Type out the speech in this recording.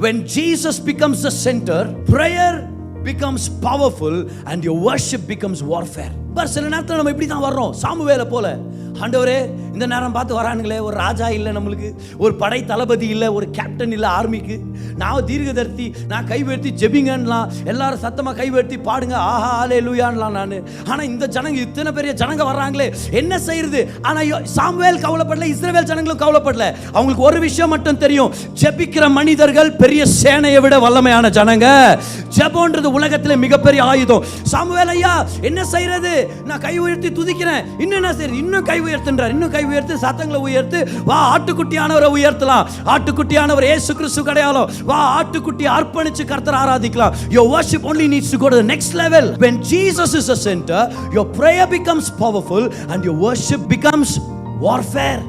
When Jesus becomes the center, prayer becomes powerful and your worship becomes warfare. Per சில நேரத்தில் நம்ம இப்படி தான் வர்றோம், சாமுவேலை போல. ஆண்டவரே, இந்த நேரம் பார்த்து வரானுங்களே, ஒரு ராஜா இல்லை, நம்மளுக்கு ஒரு படை தளபதி இல்லை, ஒரு கேப்டன் இல்லை ஆர்மிக்கு. நான் தீர்க்கதரிசி, நான் கைவேர்த்தி ஜெபிங்கலாம், எல்லாரும் சத்தமாக கைவேர்த்தி பாடுங்க, ஆஹா ஹல்லேலூயான்லாம் நான். ஆனால் இந்த ஜனங்க, இத்தனை பெரிய ஜனங்க வர்றாங்களே, என்ன செய்யறது? ஆனால் சாமுவேல் கவலைப்படல, இஸ்ரவேல் ஜனங்களும் கவலைப்படல. அவங்களுக்கு ஒரு விஷயம் மட்டும் தெரியும், ஜெபிக்கிற மனிதர்கள் பெரிய சேனையை விட வல்லமையான ஜனங்க. ஜெபம்ன்றது உலகத்தில் மிகப்பெரிய ஆயுதம். சாமுவேல் ஐயா என்ன செய்யறது? நான் கை உயர்த்தி துதிக்கிறேன், இன்னும் என்ன செய்யறது? இன்னும் கை உயர்த்துன்றார், இன்னும் கை உயர்த்து, சத்தங்களை உயர்த்து, வா ஆட்டுக்குட்டியானவரை உயர்த்தலாம், ஆட்டுக்குட்டியானவர் இயேசு கிறிஸ்து அடையாளம், வா ஆட்டுக்குட்டி அர்ப்பணிச்சு கர்த்தரை ஆராதிக்கலாம். Your worship only needs to go to the next level. When Jesus is the center, your prayer becomes powerful and your worship becomes warfare.